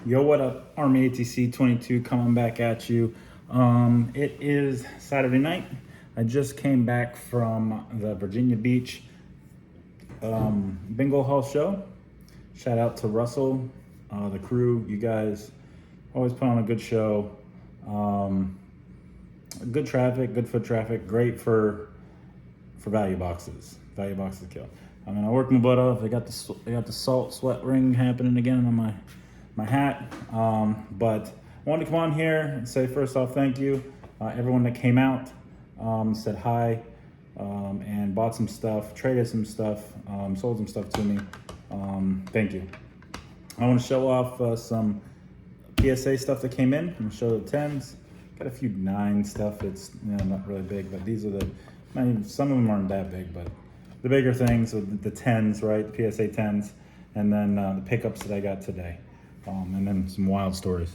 Yo, what up? Army ATC 22 coming back at you. It is Saturday night. I just came back from the Virginia Beach bingo hall show. Shout out to Russell, the crew. You guys always put on a good show. Good traffic, good foot traffic. Great for value boxes. Value boxes kill. I mean, I worked my butt off. I got the salt sweat ring happening again on my hat. But I wanted to come on here and say first off, thank you. Everyone that came out, said hi, and bought some stuff, traded some stuff, sold some stuff to me. Thank you. I want to show off some PSA stuff that came in. I'm gonna show the 10s. Got a few 9 stuff. It's not really big, but these are some of them aren't that big, but the bigger things with the 10s, right? The PSA 10s, and then the pickups that I got today, and then some wild stories.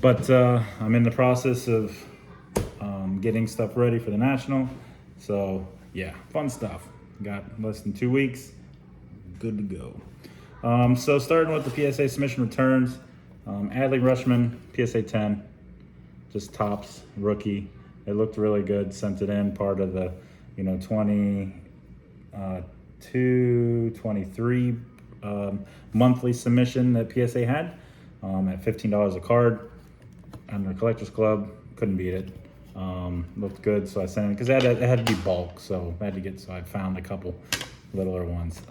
But I'm in the process of getting stuff ready for the National. So yeah, fun stuff. Got less than 2 weeks. Good to go. So starting with the PSA submission returns, Adley Richmond, PSA 10, just tops, rookie. It looked really good, sent it in, part of the 23 monthly submission that PSA had at $15 a card under Collectors Club. Couldn't beat it. Looked good, so I sent it because it had to be bulk, so I found a couple littler ones.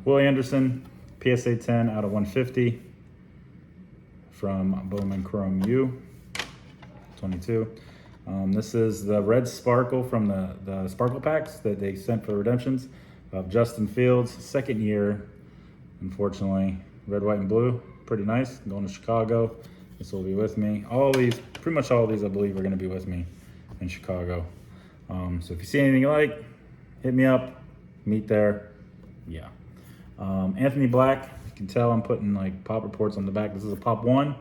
Willie Anderson, PSA 10 out of 150 from Bowman Chrome U 22. This is the red sparkle from the sparkle packs that they sent for redemptions of Justin Fields, second year, unfortunately. Red, white, and blue, pretty nice. Going to Chicago. This will be with me. Pretty much all of these, I believe, are going to be with me in Chicago. So if you see anything you like, hit me up. Meet there. Yeah. Anthony Black, you can tell I'm putting like pop reports on the back. This is a pop 1.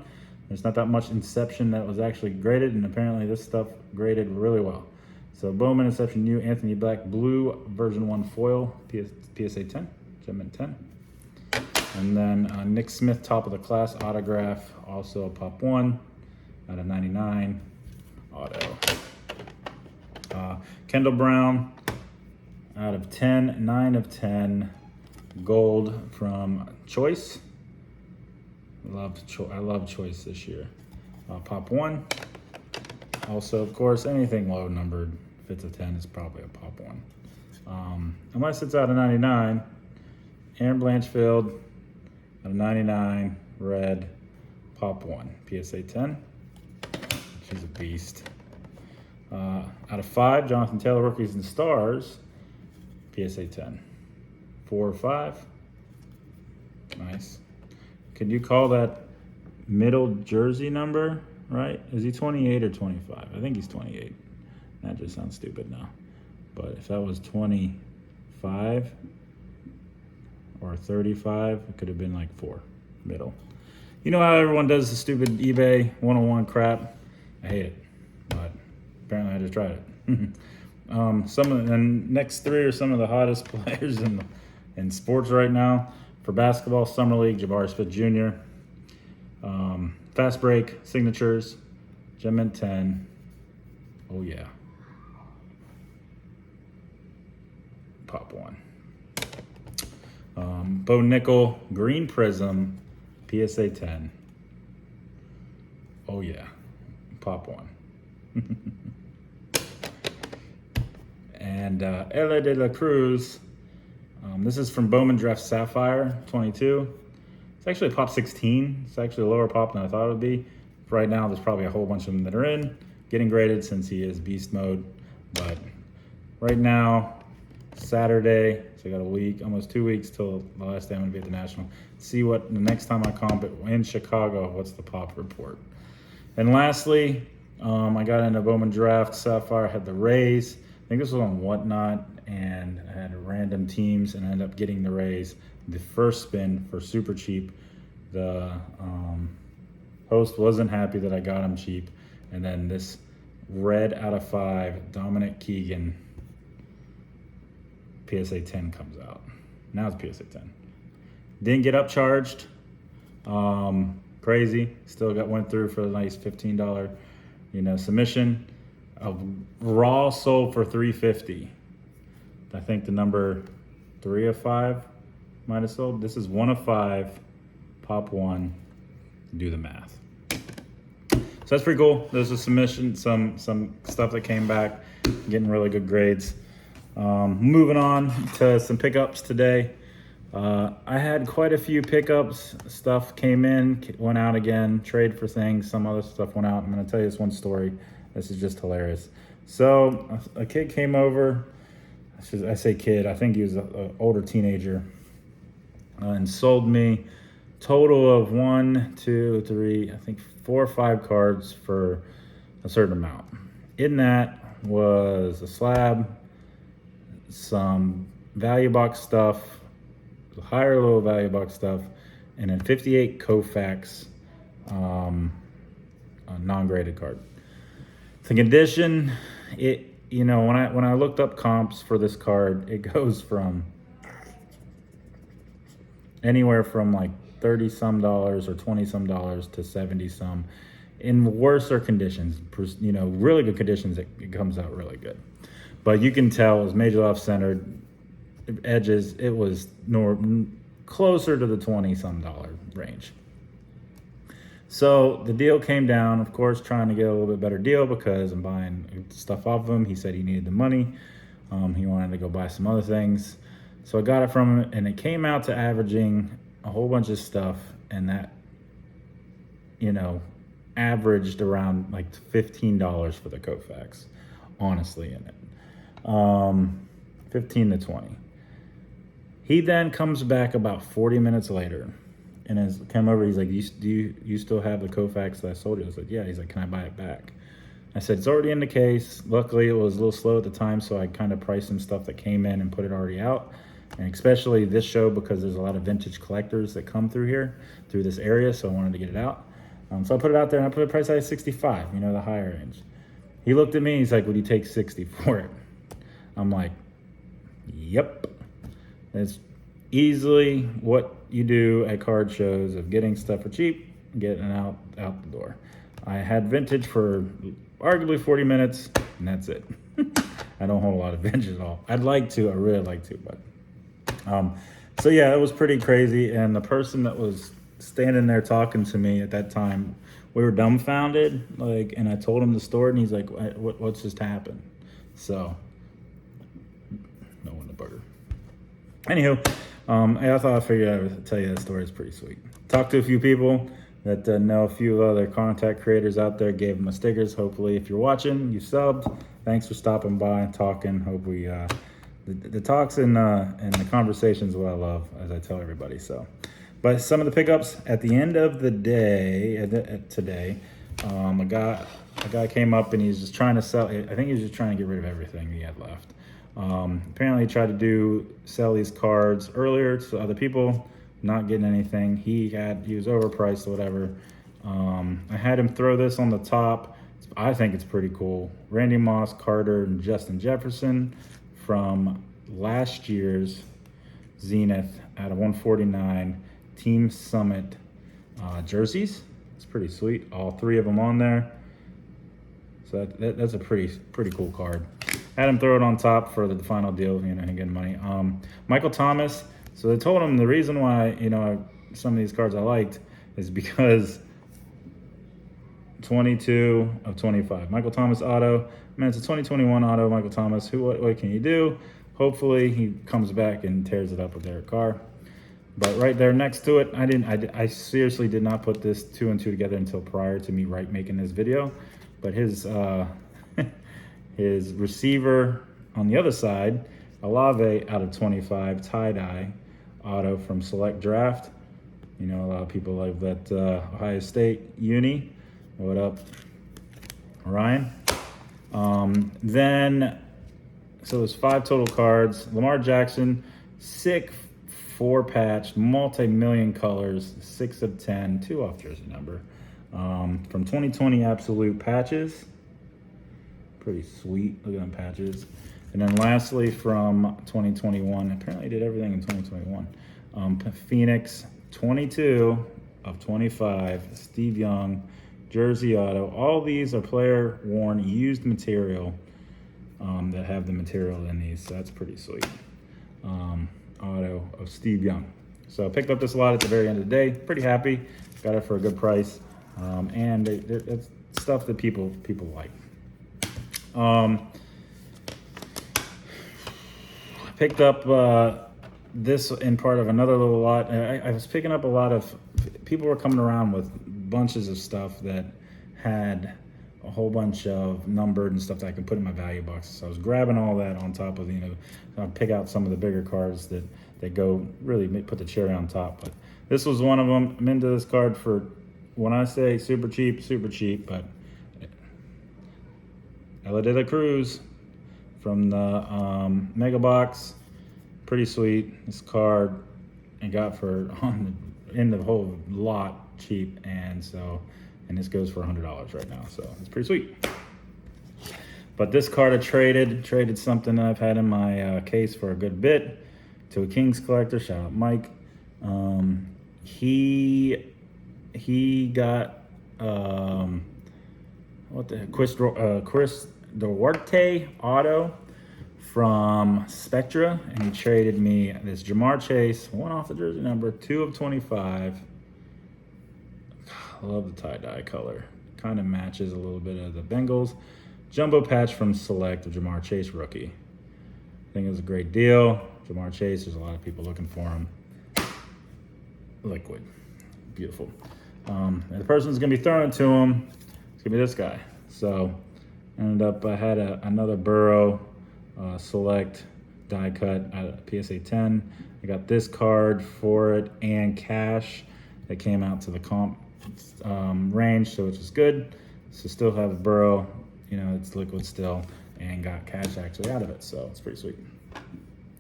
There's not that much Inception that was actually graded, and apparently this stuff graded really well. So Bowman Inception U, Anthony Black Blue version 1 foil, PSA 10, Gemini 10. And then Nick Smith, top of the class autograph, also a pop 1 out of 99 auto. Kendall Brown out of 10, 9 of 10 gold from Choice. I love Choice this year. Pop 1. Also, of course, anything low numbered, if it's a 10, it's probably a pop 1. Unless it's out of 99. Aaron Blanchfield out of 99, red, pop 1, PSA 10. She's a beast. Out of 5, Jonathan Taylor, Rookies and Stars, PSA 10. 4 or 5. Nice. Could you call that middle jersey number, right? Is he 28 or 25? I think he's 28. That just sounds stupid now. But if that was 25 or 35, it could have been like 4, middle. You know how everyone does the stupid eBay 101 crap? I hate it, but apparently I just tried it. Next 3 are some of the hottest players in sports right now. For basketball, Summer League, Jabari Smith Jr. Fast break, signatures, Gem 10. Oh yeah. Pop 1. Bo Nickel, Green Prism, PSA 10. Oh yeah. Pop 1. And Ella de la Cruz. This is from Bowman Draft Sapphire 22. It's actually a pop 16. It's actually a lower pop than I thought it would be. Right now, there's probably a whole bunch of them that are getting graded since he is beast mode. But right now, Saturday, so I got a week, almost 2 weeks till the last day I'm gonna be at the National. See what the next time I comp it in Chicago, what's the pop report. And lastly, I got into Bowman Draft Sapphire, I had the Rays. I think this was on Whatnot, and I had random teams, and I ended up getting the Rays. The first spin for super cheap. The host wasn't happy that I got him cheap, and then this red out of 5, Dominic Keegan, PSA 10 comes out. Now it's PSA 10. Didn't get upcharged. crazy. Still went through for a nice $15, submission. A raw sold for $350. I think the number 3 of 5 might have sold. This is 1 of 5, pop 1, do the math. So that's pretty cool. There's a submission, some stuff that came back, getting really good grades. Moving on to some pickups today. I had quite a few pickups. Stuff came in, went out again, trade for things, some other stuff went out. I'm gonna tell you this one story. This is just hilarious. So a kid came over, I say kid, I think he was an older teenager, and sold me total of 1, 2, 3, I think 4 or 5 cards for a certain amount. In that was a slab, some value box stuff, higher low value box stuff, and then 58 Koufax non-graded card. The condition, when I looked up comps for this card, it goes from anywhere from like $30 some or $20 some to 70 some. In worser conditions, really good conditions, it comes out really good. But you can tell it was major off-centered edges. It was closer to the $20 some range. So the deal came down, of course, trying to get a little bit better deal because I'm buying stuff off of him. He said he needed the money. He wanted to go buy some other things. So I got it from him, and it came out to averaging a whole bunch of stuff, and that, averaged around like $15 for the Koufax, honestly, in it. 15 to 20. He then comes back about 40 minutes later and has come over. He's like, do you still have the Koufax that I sold you? I said, yeah. He's like, can I buy it back? I said, it's already in the case. Luckily, it was a little slow at the time, so I kind of priced some stuff that came in and put it already out. And especially this show, because there's a lot of vintage collectors that come through here, through this area, so I wanted to get it out. So I put it out there, and I put a price at 65, the higher range. He looked at me, he's like, would you take 60 for it? I'm like, yep. It's easily what you do at card shows of getting stuff for cheap, getting it out the door. I had vintage for arguably 40 minutes, and that's it. I don't hold a lot of vintage at all. I'd like to, I really like to, but. So yeah, it was pretty crazy. And the person that was standing there talking to me at that time, we were dumbfounded, and I told him the story, and he's like, what's just happened? So, no one to bugger. Anywho, I thought I figured I would tell you that story. It's pretty sweet. Talked to a few people that know a few other contact creators out there, gave them my stickers. Hopefully, if you're watching, you subbed. Thanks for stopping by and talking. Hope we, the talks and the conversations are what I love, as I tell everybody. So, but some of the pickups at the end of the day, today, a guy came up and he's just trying to sell. I think he was just trying to get rid of everything he had left. Apparently, he tried to sell these cards earlier to other people, not getting anything. He was overpriced or whatever. I had him throw this on the top. I think it's pretty cool. Randy Moss, Carter, and Justin Jefferson from last year's Zenith at a 149 Team Summit jerseys. It's pretty sweet. All 3 of them on there. So that's a pretty cool card. Had him throw it on top for the final deal, getting money. Michael Thomas. So they told him the reason why, some of these cards I liked is because 22 of 25. Michael Thomas auto. Man, it's a 2021 auto, Michael Thomas. What can you do? Hopefully he comes back and tears it up with Derek Carr. But right there next to it, I seriously did not put this 2 and 2 together until prior to me making this video. But his his receiver on the other side, Alave out of 25, tie-dye auto from Select Draft. A lot of people love that Ohio State uni. What up, Ryan? So there's 5 total cards. Lamar Jackson, sick 4-patch, multi-million colors, 6 of 10, 2 off jersey number. From 2020 Absolute patches. Pretty sweet. Look at them patches. And then lastly from 2021, apparently did everything in 2021. Phoenix 22 of 25, Steve Young, Jersey Auto. All these are player worn used material that have the material in these, so that's pretty sweet. Auto of Steve Young. So I picked up this lot at the very end of the day. Pretty happy. Got it for a good price, and it's stuff that people like. I picked up this in part of another little lot. I was picking up a lot of people were coming around with bunches of stuff that had a whole bunch of numbered and stuff that I can put in my value boxes. So I was grabbing all that on top of, I'll pick out some of the bigger cards that go really put the cherry on top. But this was one of them. I'm into this card for, when I say super cheap, but Ella de la Cruz from the Mega Box. Pretty sweet. This card I got for in the whole lot cheap, and this goes for $100 right now, so it's pretty sweet. But this card I traded something that I've had in my case for a good bit to a Kings collector. Shout out Mike. He got Chris Duarte auto from Spectra, and he traded me this Jamar Chase, one off the jersey number, 2 of 25. I love the tie-dye color. Kind of matches a little bit of the Bengals. Jumbo patch from Select of Jamar Chase rookie. I think it was a great deal. Jamar Chase, there's a lot of people looking for him. Liquid. Beautiful. And the person's going to be throwing it to him, it's going to be this guy. So ended up, I had another Burrow Select die cut at PSA 10. I got this card for it and cash that came out to the comp range, so which is good. So still have Burrow, it's liquid still, and got cash actually out of it, so it's pretty sweet.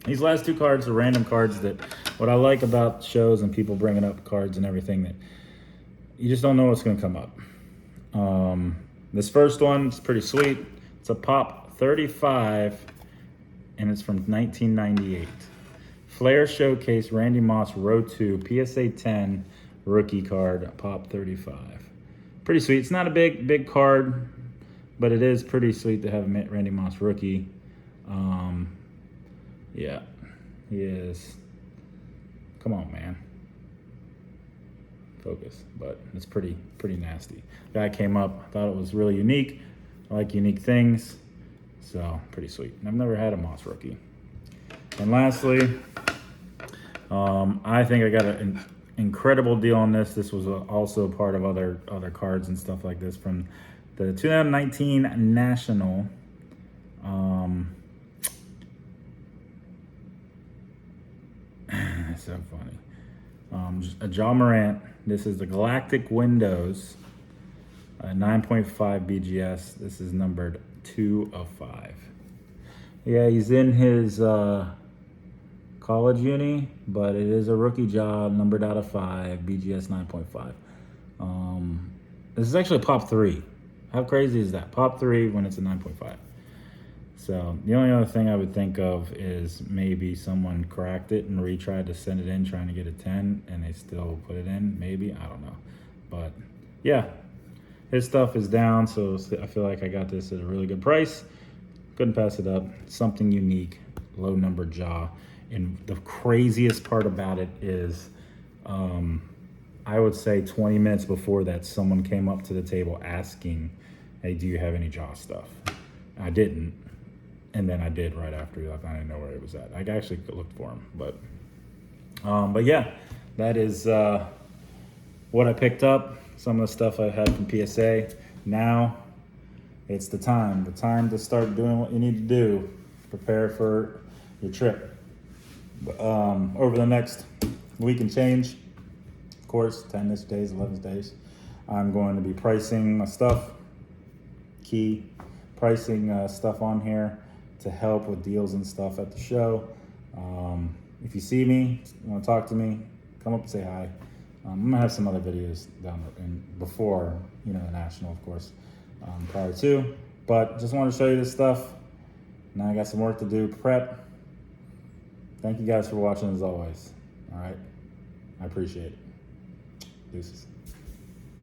These last two cards are random cards that, what I like about shows and people bringing up cards and everything, that you just don't know what's going to come up. This first one is pretty sweet. It's a Pop 35, and it's from 1998. Flair Showcase Randy Moss Row 2 PSA 10 rookie card, Pop 35. Pretty sweet. It's not a big card, but it is pretty sweet to have Randy Moss rookie. Yeah, he is. Come on, man. Focus. But it's pretty nasty. Guy came up. I thought it was really unique. I like unique things, so pretty sweet. I've never had a Moss rookie. And lastly, I think I got an incredible deal on this. This was also part of other cards and stuff like this from the 2019 National. It's so funny. A Ja Morant. This is the Galactic Windows, 9.5 BGS. This is numbered 2 of 5. Yeah, he's in his college uni, but it is a rookie job, numbered out of 5, BGS 9.5. This is actually Pop 3. How crazy is that? Pop 3 when it's a 9.5. So the only other thing I would think of is maybe someone cracked it and retried to send it in trying to get a 10, and they still put it in, maybe, I don't know. But yeah, his stuff is down, so I feel like I got this at a really good price. Couldn't pass it up. Something unique, low number jaw. And the craziest part about it is, I would say 20 minutes before that, someone came up to the table asking, hey, do you have any jaw stuff? I didn't. And then I did right after he left. I didn't know where he was at. I actually looked for him. But yeah, that is what I picked up. Some of the stuff I had from PSA. Now it's the time to start doing what you need to do. Prepare for your trip. Over the next week and change, of course, 10 days, 11 days, I'm going to be pricing my stuff, pricing stuff on here to help with deals and stuff at the show. If you see me, you want to talk to me, come up and say hi. I'm gonna have some other videos down before, the national, of course, prior to. But just wanted to show you this stuff. Now I got some work to do, prep. Thank you guys for watching as always. All right, I appreciate it. Deuces.